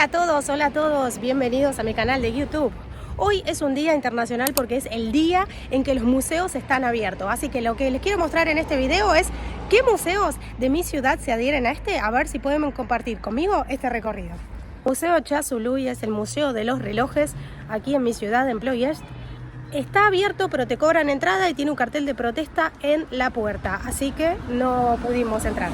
Hola a todos, bienvenidos a mi canal de YouTube. Hoy es un día internacional porque es el día en que los museos están abiertos. Así que lo que les quiero mostrar en este video es qué museos de mi ciudad se adhieren a a ver si pueden compartir conmigo este recorrido. Museo Chazuluy es el museo de los relojes aquí en mi ciudad, en Ploiești. Está abierto, pero te cobran entrada y tiene un cartel de protesta en la puerta, así que no pudimos entrar.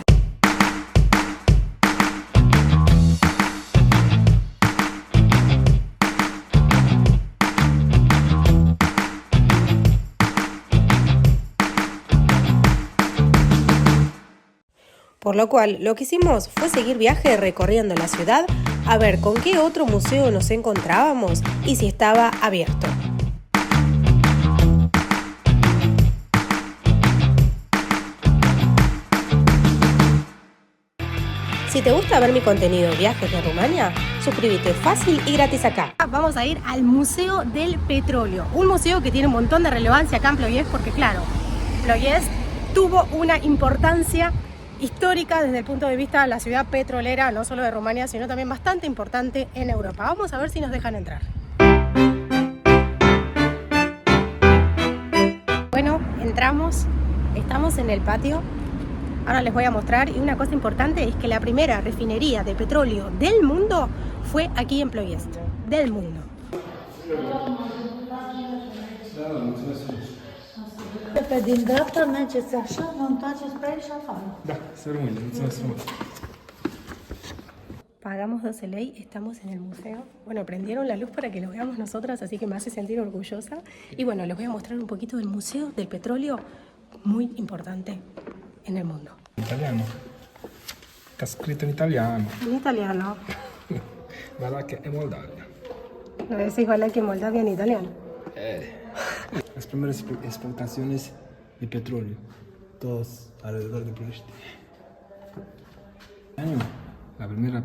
Por lo cual, lo que hicimos fue seguir viaje recorriendo la ciudad a ver con qué otro museo nos encontrábamos y si estaba abierto. Si te gusta ver mi contenido Viajes de Rumania, suscríbete fácil y gratis acá. Vamos a ir al Museo del Petróleo, un museo que tiene un montón de relevancia acá en Ploiești porque claro, Ploiești tuvo una importancia histórica desde el punto de vista de la ciudad petrolera, no solo de Rumania, sino también bastante importante en Europa. Vamos a ver si nos dejan entrar. Bueno, entramos, estamos en el patio. Ahora les voy a mostrar, y una cosa importante es que la primera refinería de petróleo del mundo fue aquí en Ploiești, del mundo. Din dreapta mergeți așa, vă întoarceți pe aici și afară. Da, să rămâne, mulțumesc frumos. Pagamos 12 lei, estamos en el museo. Bueno, prendieron la luz para que lo veamos nosotras, así que me hace sentir orgullosa. Y bueno, les voy a mostrar un poquito del Museo del Petróleo, muy importante en el mundo. Italiano. Sta scritto in italiano. En italiano. Valacchia e Moldavia. Lo ves igual que en Moldavia en italiano. Las primeras exportaciones de petróleo, todos alrededor de Ploiești. La primera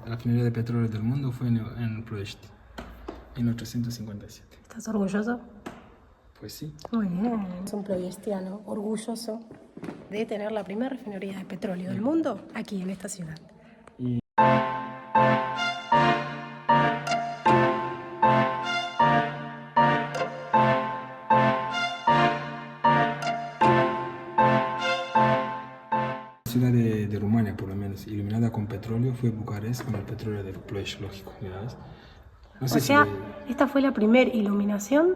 refinería de petróleo del mundo fue en Ploiești, en 1857. ¿Estás orgulloso? Pues sí. Muy bien. Es un ploiestiano orgulloso de tener la primera refinería de petróleo del mundo aquí en esta ciudad. La ciudad de Rumania, por lo menos, iluminada con petróleo, fue Bucarest con el petróleo de Ploiești, lógico, ¿verdad? No sé O sea, si esta fue la primera iluminación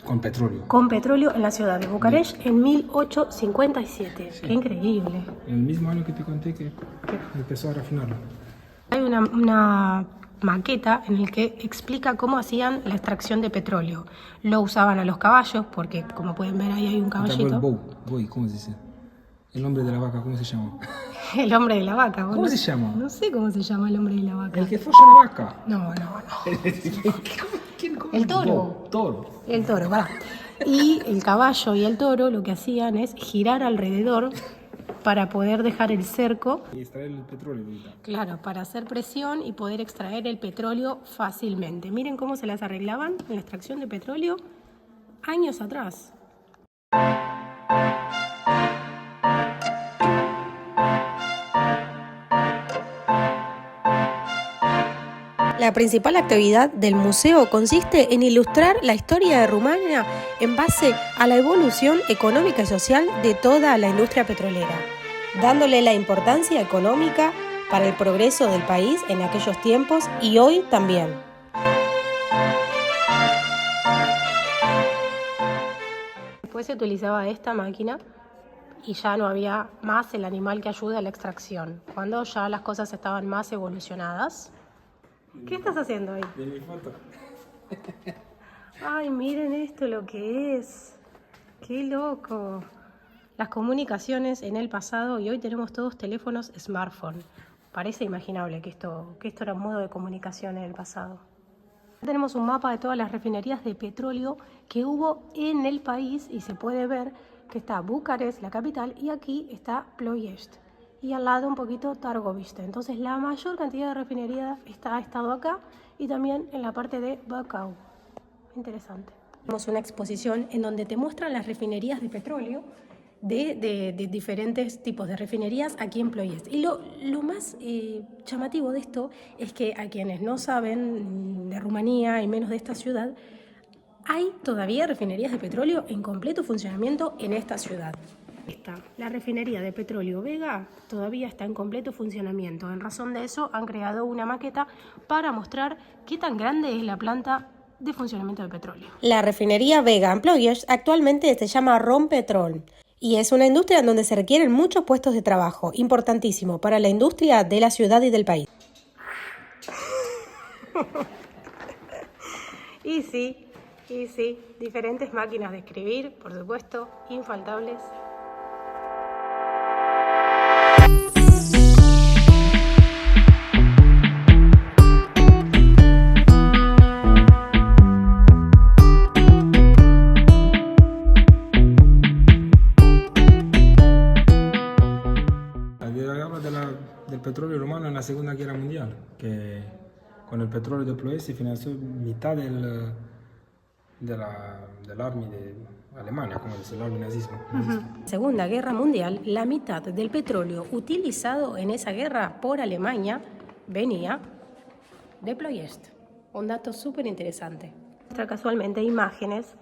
con petróleo. con petróleo en la ciudad de Bucarest en 1857. Sí. ¡Qué increíble! En el mismo año que te conté que empezó a refinarlo. Hay una maqueta en la que explica cómo hacían la extracción de petróleo. Lo usaban a los caballos, porque como pueden ver ahí hay un El caballito. boi, ¿cómo se dice? El hombre de la vaca, ¿cómo se llama? El hombre de la vaca. ¿Cómo se llama? No sé cómo se llama el hombre de la vaca. El que folla la vaca. No. ¿Quién come? El toro. Toro. El toro, va. Y el caballo y el toro lo que hacían es girar alrededor para poder dejar el cerco. Y extraer el petróleo, ¿verdad? Claro, para hacer presión y poder extraer el petróleo fácilmente. Miren cómo se las arreglaban en la extracción de petróleo años atrás. La principal actividad del museo consiste en ilustrar la historia de Rumania en base a la evolución económica y social de toda la industria petrolera, dándole la importancia económica para el progreso del país en aquellos tiempos y hoy también. Después se utilizaba esta máquina y ya no había más el animal que ayuda a la extracción, cuando ya las cosas estaban más evolucionadas. ¿Qué estás haciendo ahí? De mi foto. Ay, miren esto lo que es. ¡Qué loco! Las comunicaciones en el pasado y hoy tenemos todos teléfonos smartphone. Parece imaginable que esto era un modo de comunicación en el pasado. Tenemos un mapa de todas las refinerías de petróleo que hubo en el país y se puede ver que está Bucarest, la capital, y aquí está Ploiești. Y al lado un poquito Târgoviște. Entonces la mayor cantidad de refinería ha estado acá y también en la parte de Bacău. Interesante. Tenemos una exposición en donde te muestran las refinerías de petróleo de diferentes tipos de refinerías aquí en Ploiest. Y lo más llamativo de esto es que a quienes no saben de Rumanía y menos de esta ciudad, hay todavía refinerías de petróleo en completo funcionamiento en esta ciudad. La refinería de petróleo Vega todavía está en completo funcionamiento. En razón de eso han creado una maqueta para mostrar qué tan grande es la planta de funcionamiento de petróleo. La refinería Vega en Ploiești actualmente se llama Rompetrol y es una industria en donde se requieren muchos puestos de trabajo, importantísimo para la industria de la ciudad y del país. Y sí, diferentes máquinas de escribir, por supuesto, infaltables. Del petróleo rumano en la Segunda Guerra Mundial, que con el petróleo de Ploiești se financió mitad del army de Alemania, como dice el army nazismo. Segunda Guerra Mundial, la mitad del petróleo utilizado en esa guerra por Alemania venía de Ploiești. Un dato súper interesante. Muestra casualmente imágenes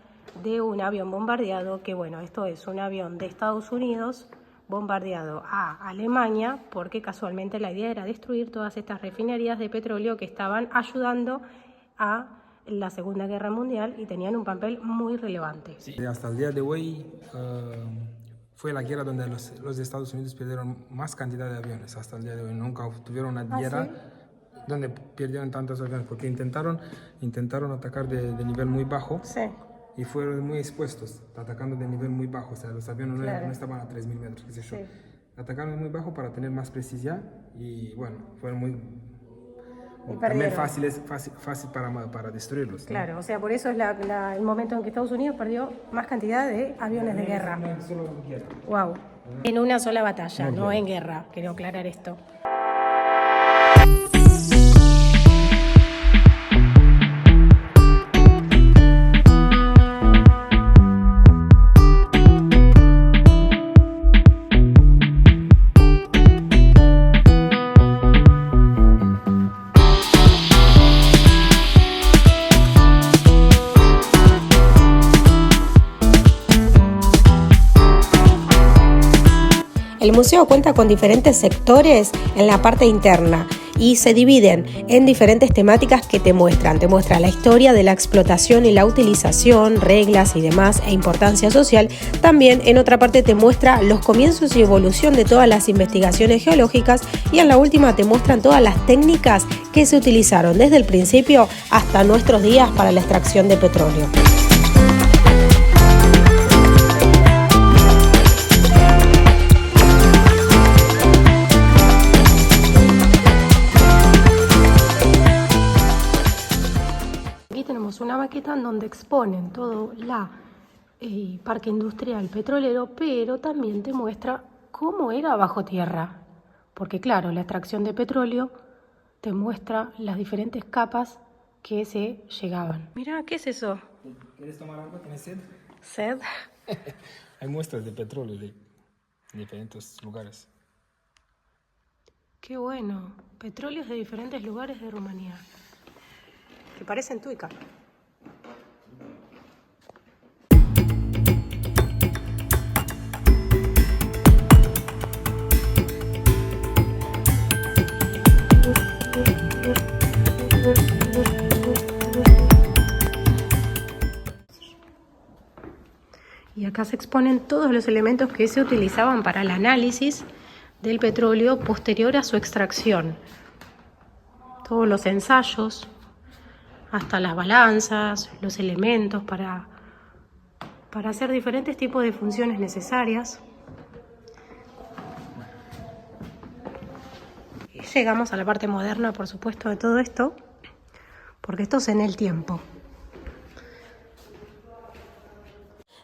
de un avión bombardeado, que bueno, esto es un avión de Estados Unidos bombardeado a Alemania, porque casualmente la idea era destruir todas estas refinerías de petróleo que estaban ayudando a la Segunda Guerra Mundial y tenían un papel muy relevante. Sí. Hasta el día de hoy fue la guerra donde los Estados Unidos perdieron más cantidad de aviones. Hasta el día de hoy nunca tuvieron una guerra donde perdieron tantos aviones, porque intentaron atacar de nivel muy bajo. Sí. Y fueron muy expuestos, atacando de nivel muy bajo, o sea, los aviones no estaban a 3.000 metros, qué sé yo. Sí. Atacaron muy bajo para tener más precisión y bueno, fueron muy... también fácil para destruirlos, ¿no? Claro, o sea, por eso es el momento en que Estados Unidos perdió más cantidad de aviones de guerra. No, solo guerra. Wow. En una sola batalla, no en guerra, quiero aclarar esto. El museo cuenta con diferentes sectores en la parte interna y se dividen en diferentes temáticas que te muestra la historia de la explotación y la utilización, reglas y demás e importancia social. También en otra parte te muestra los comienzos y evolución de todas las investigaciones geológicas y en la última te muestran todas las técnicas que se utilizaron desde el principio hasta nuestros días para la extracción de petróleo. Una maqueta en donde exponen todo el parque industrial petrolero, pero también te muestra cómo era bajo tierra, porque claro, la extracción de petróleo te muestra las diferentes capas que se llegaban. Mira, ¿qué es eso? ¿Quieres tomar agua? ¿Tienes sed? ¿Sed? Hay muestras de petróleo de diferentes lugares. Qué bueno, petróleos de diferentes lugares de Rumanía, que parecen tuica. Y acá se exponen todos los elementos que se utilizaban para el análisis del petróleo posterior a su extracción. Todos los ensayos, hasta las balanzas, los elementos para hacer diferentes tipos de funciones necesarias. Y llegamos a la parte moderna, por supuesto, de todo esto, porque esto es en el tiempo.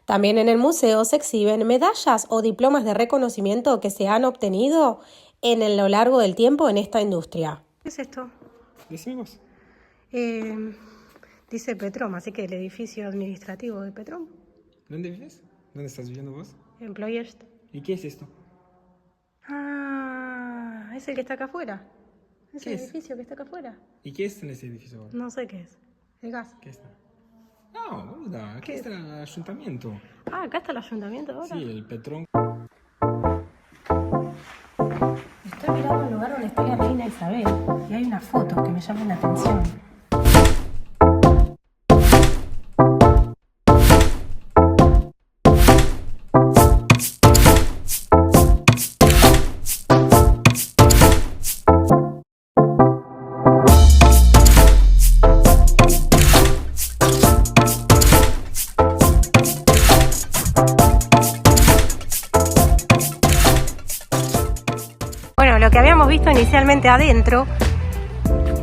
También en el museo se exhiben medallas o diplomas de reconocimiento que se han obtenido en lo largo del tiempo en esta industria. ¿Qué es esto? Decimos. Dice Petrom, así que el edificio administrativo de Petrom. ¿Dónde vives? ¿Dónde estás viviendo vos? en Ploiești. ¿Y qué es esto? Ah, es el que está acá afuera. Es ¿Qué el es? edificio que está acá afuera. ¿Y qué es en ese edificio ahora? No sé qué es. El gas. ¿Qué está? No, boluda, aquí está el ayuntamiento. Ah, acá está el ayuntamiento ahora. Sí, el Petrón. Estoy mirando el lugar donde está la reina Isabel y hay una foto que me llama la atención. Bueno, lo que habíamos visto inicialmente adentro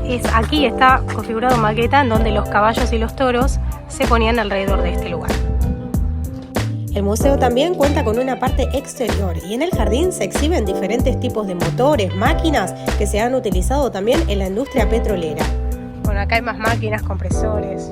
es aquí está configurado maqueta en donde los caballos y los toros se ponían alrededor de este lugar. El museo también cuenta con una parte exterior y en el jardín se exhiben diferentes tipos de motores, máquinas que se han utilizado también en la industria petrolera. Bueno, acá hay más máquinas, compresores.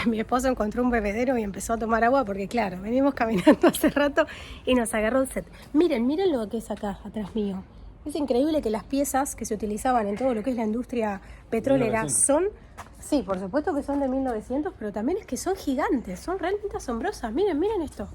Mi esposo encontró un bebedero y empezó a tomar agua porque claro, venimos caminando hace rato y nos agarró el set. Miren lo que es acá, atrás mío. Es increíble que las piezas que se utilizaban en todo lo que es la industria petrolera 1900. son, sí, por supuesto que son de 1900, pero también es que son gigantes, son realmente asombrosas. Miren esto.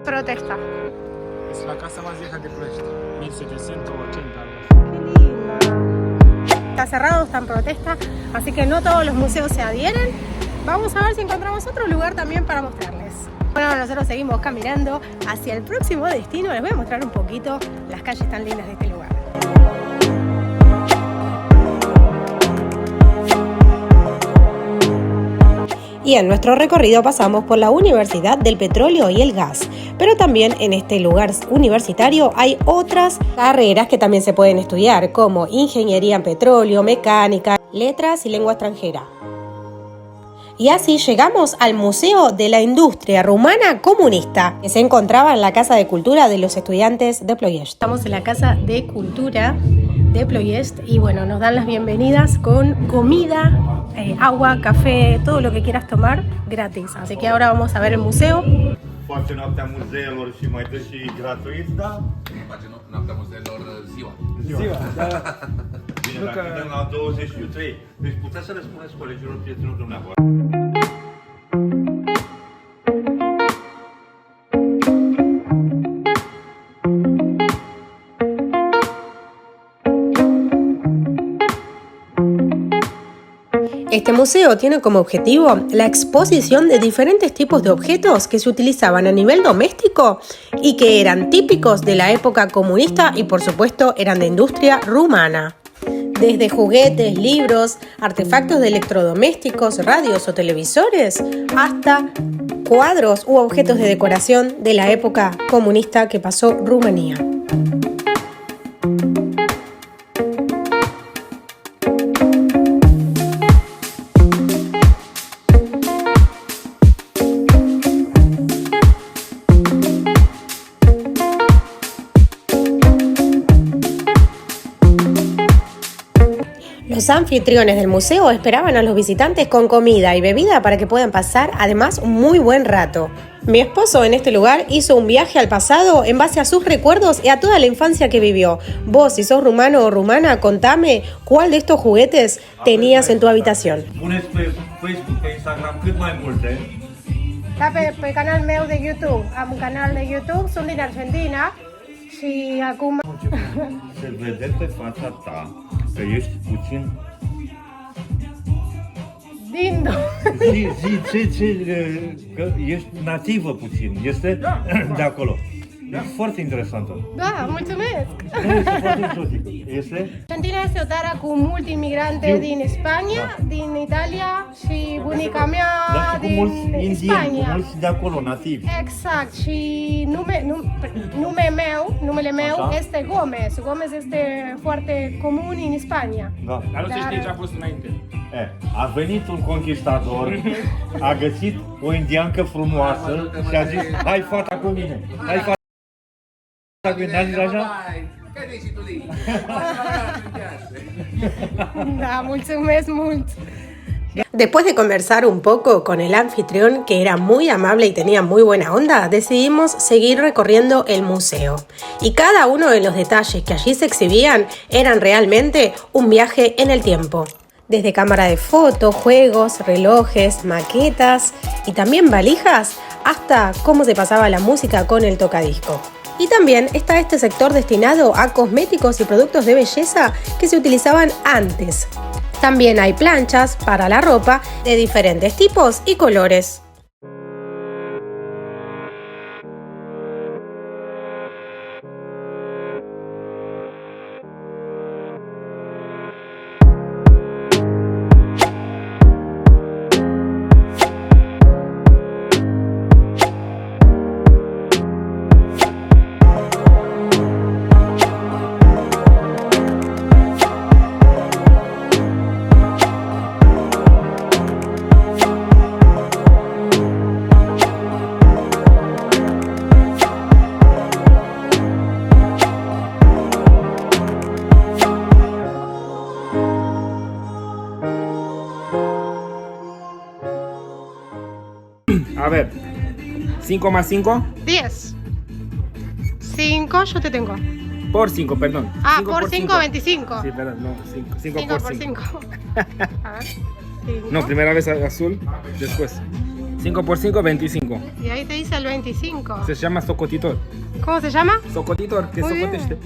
Protesta. Es la casa más vieja de Ploiești, 1780 algo. Qué linda. Está cerrado, está en protesta, así que no todos los museos se adhieren. Vamos a ver si encontramos otro lugar también para mostrarles. Bueno, nosotros seguimos caminando hacia el próximo destino. Les voy a mostrar un poquito las calles tan lindas de este lugar. Y en nuestro recorrido pasamos por la Universidad del Petróleo y el Gas, pero también en este lugar universitario hay otras carreras que también se pueden estudiar, como Ingeniería en Petróleo, Mecánica, Letras y Lengua Extranjera. Y así llegamos al Museo de la Industria Rumana Comunista, que se encontraba en la Casa de Cultura de los estudiantes de Ploiești. Estamos en la Casa de Cultura de Ploiești y bueno, nos dan las bienvenidas con comida, agua, café, todo lo que quieras tomar gratis. Así que ahora vamos a ver el museo. Face noaptea muzeelor și mai dă și gratuit, da? Face noaptea muzeelor ziua. Ziua, da. Bine, dacă dăm la 23, deci puteți să le spuneți colegilor prietenilor dumneavoastră. Este museo tiene como objetivo la exposición de diferentes tipos de objetos que se utilizaban a nivel doméstico y que eran típicos de la época comunista y por supuesto eran de industria rumana. Desde juguetes, libros, artefactos de electrodomésticos, radios o televisores, hasta cuadros u objetos de decoración de la época comunista que pasó Rumanía. Los anfitriones del museo esperaban a los visitantes con comida y bebida para que puedan pasar además un muy buen rato. Mi esposo en este lugar hizo un viaje al pasado en base a sus recuerdos y a toda la infancia que vivió. Vos, si sos rumano o rumana, contame cuál de estos juguetes tenías en tu habitación. Puneți pe Facebook, pe Instagram cât mai multe. Está pe canal meu de YouTube. Am un canal de YouTube, sunt din Argentina și acum... Se vede pe fața ta că ești puțin... Lindo! Zi, că ești nativă puțin. Este de acolo. Da, foarte interesantă. Da, mulțumesc! Nu este foarte exotică. Este? Argentina este o țară cu mulți imigranți din Spania, din Italia și bunica mea Dar și cu din mulți indieni, cu Spania. mulți de acolo, nativi. Exact, și numele meu Așa. este Gomez. Gomez este foarte comun în Spania. Da. Dar nu se știe ce a fost înainte. A venit un conquistador, a găsit o indiancă frumoasă și a zis, hai fata cu mine, hai fata cu mine, a zis așa? Che dici tu lì? Da, mulțumesc mult! Después de conversar un poco con el anfitrión, que era muy amable y tenía muy buena onda, decidimos seguir recorriendo el museo. Y cada uno de los detalles que allí se exhibían eran realmente un viaje en el tiempo. Desde cámara de foto, juegos, relojes, maquetas y también valijas, hasta cómo se pasaba la música con el tocadisco. Y también está este sector destinado a cosméticos y productos de belleza que se utilizaban antes. También hay planchas para la ropa de diferentes tipos y colores. A ver, 5 más 5 10. 5, yo te tengo. por 5, perdón. Ah, 5 por 5, 25. Sí, perdón, no, 5 5 por por 5. 5. A ver. 5. No, primera vez azul, después. 5 por 5, 25. Y ahí te dice el 25. Se llama socotitor. ¿Cómo se llama? Socotitor, que Muy bien. socotește.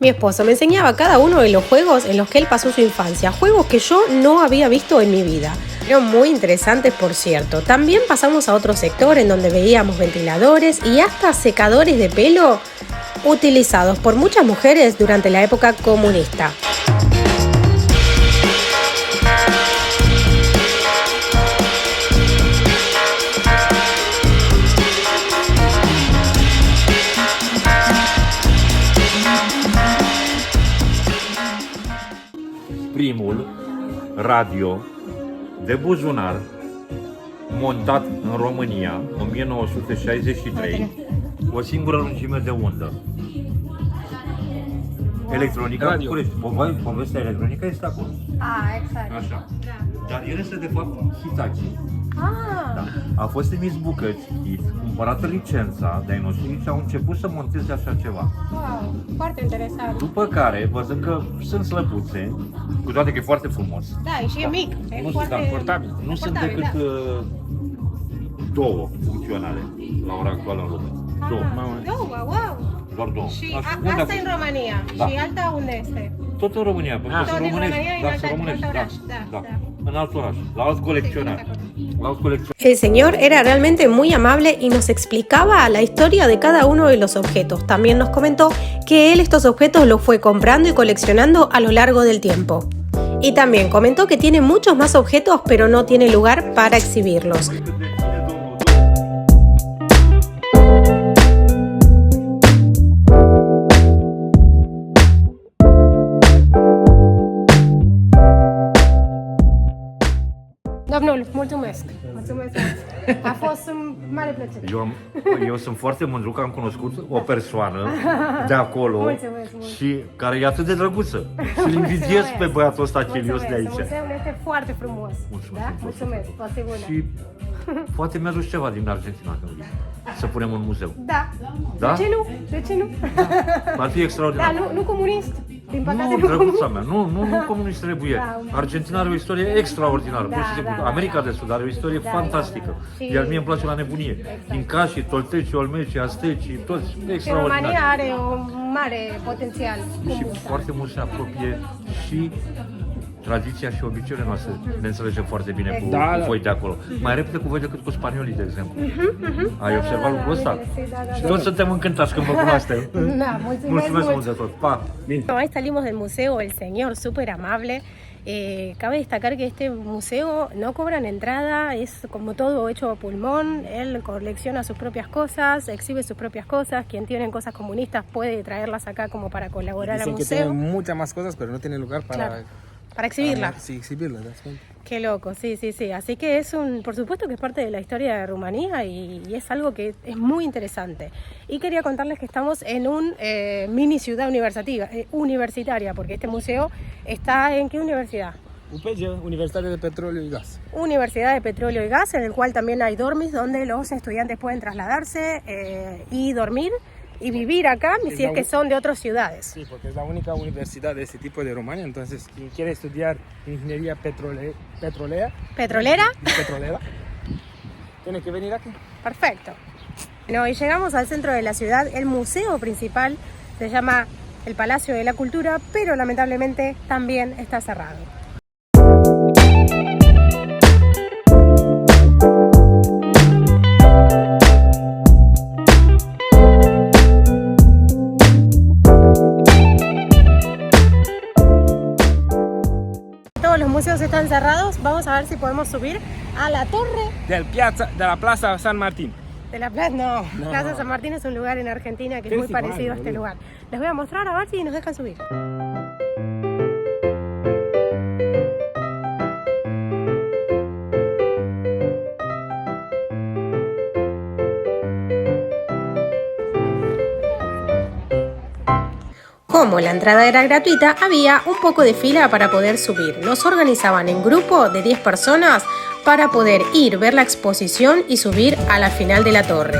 Mi esposo me enseñaba cada uno de los juegos en los que él pasó su infancia, juegos que yo no había visto en mi vida. Eran muy interesantes, por cierto. También pasamos a otro sector en donde veíamos ventiladores y hasta secadores de pelo utilizados por muchas mujeres durante la época comunista. Primul radio de buzunar montat în România, 1963, cu o singură lungime de undă. Electronica Radio. București. Povestea electronică este acolo. Ah, exact. Așa. Dar el este de fapt Hitachi. Ah, Da. A fost emis bucăți, cumpărată licența de ai noștri și au început să monteze așa ceva. wow, foarte interesant. După care, văzând că sunt slăbuțe, cu toate că e foarte frumos, Da, și e mic, e nu sunt foarte confortabil. Nu sunt confortabil, decât da. două funcționale la ora actuală în lume. Două. Două, wow. Doar două. Și Unde a asta fost? în România. Da. Și alta unde este? Tot în România, pentru că Tot sunt din românești. România, în Da, alt- sunt românești. alt Da, oraș, da, da. da. În alt oraș, la alt colecționar. La alt colecționar. El señor era realmente muy amable y nos explicaba la historia de cada uno de los objetos. También nos comentó que él estos objetos los fue comprando y coleccionando a lo largo del tiempo. Y también comentó que tiene muchos más objetos pero no tiene lugar para exhibirlos. Domnul, mulțumesc! Mulțumesc! A fost un mare plăcere! Eu sunt foarte mândru că am cunoscut o persoană de acolo Mulțumesc mult. și care e atât de drăguță. Și îl invidiez pe băiatul ăsta Chelios de aici. Muzeul este foarte frumos. Mulțumesc, Da? mulțumesc. Mulțumesc, toate bune. Și poate mi-aduci ceva din Argentina când vin. Să punem în muzeu. Da. Da? De ce nu? De ce nu? Ar fi Da, extraordinar. nu comunist. Din păcate Nu, nu drăguța comunist. mea, nu comunist trebuie. Da. Argentina are o istorie extraordinară, Da, pur și simplu. da, da. America de Sud are o istorie Da, fantastică. da, da. Și- Iar mie îmi place la nebunie. Incașii, toltecii, olmecii, astecii, toți Și România extraordinari. are un mare potențial. Și comunist. foarte mult se apropie și tradiția și obiceiurile noastre ne înțelegem foarte bine cu voi de acolo. Mai repede cu voi decât cu spaniolii, de exemplu. Ai observat lucrul ăsta? Și toți suntem încântați când vă cunoaștem. Da, Mulțumesc mult de tot. Pa! Ahí salimos del museo, el señor súper amable. Cabe destacar que este museo no cobran entrada, es como todo hecho a pulmón, él colecciona sus propias cosas, exhibe sus propias cosas, quien tiene cosas comunistas puede traerlas acá como para colaborar al Dicen que museo. tiene muchas más cosas, pero no tiene lugar para... Claro, para exhibirlas. Sí, exhibirlas, ¿te das cuenta? Qué loco, sí, sí, sí. Así que es por supuesto que es parte de la historia de Rumanía y es algo que es muy interesante. Y quería contarles que estamos en un mini ciudad universitaria, porque este museo está ¿en qué universidad? UPG, Universidad de Petróleo y Gas. Universidad de Petróleo y Gas, en el cual también hay dormis donde los estudiantes pueden trasladarse y dormir y vivir acá si es que son de otras ciudades. Sí, porque es la única universidad de este tipo de Rumania, entonces quien quiere estudiar ingeniería petrolera, tiene que venir aquí. Perfecto. Bueno, y llegamos al centro de la ciudad. El museo principal se llama el Palacio de la Cultura, pero lamentablemente también está cerrado. Todos los museos están cerrados. Vamos a ver si podemos subir a la torre De la Plaza San Martín. de la plaza. No, Plaza San Martín es un lugar en Argentina que es muy parecido a este lugar. Les voy a mostrar a ver si nos dejan subir. Como la entrada era gratuita, había un poco de fila para poder subir. Nos organizaban en grupo de 10 personas para poder ir, ver la exposición y subir a la final de la torre.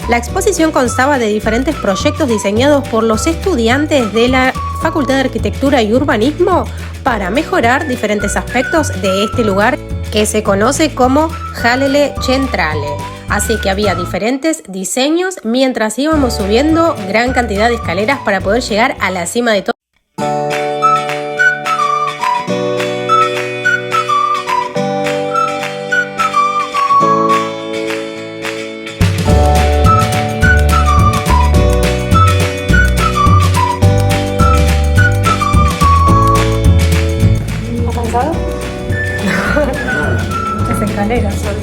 La exposición constaba de diferentes proyectos diseñados por los estudiantes de la Facultad de Arquitectura y Urbanismo para mejorar diferentes aspectos de este lugar que se conoce como Halele Centrale. Así que había diferentes diseños mientras íbamos subiendo gran cantidad de escaleras para poder llegar a la cima de todo. ¿Has cansado? Muchas escaleras son.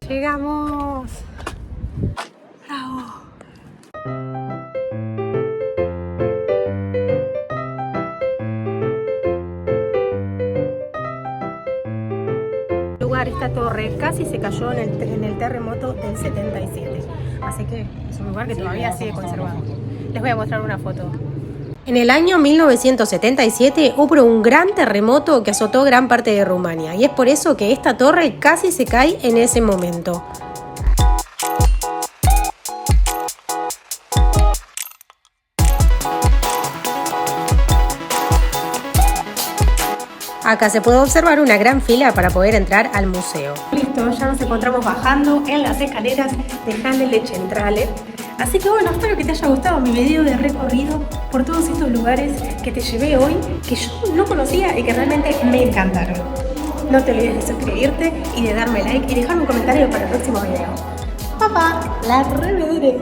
Llegamos. Bravo. El lugar, esta torre casi se cayó en el terremoto del 77. Así que es un lugar que todavía sigue conservado. Les voy a mostrar una foto. En el año 1977 hubo un gran terremoto que azotó gran parte de Rumania y es por eso que esta torre casi se cae en ese momento. Acá se puede observar una gran fila para poder entrar al museo. Listo, ya nos encontramos bajando en las escaleras de Halele Centrale. Así que bueno, espero que te haya gustado mi video de recorrido por todos estos lugares que te llevé hoy, que yo no conocía y que realmente me encantaron. No te olvides de suscribirte y de darme like y dejarme un comentario para el próximo video. Papá, la reveré.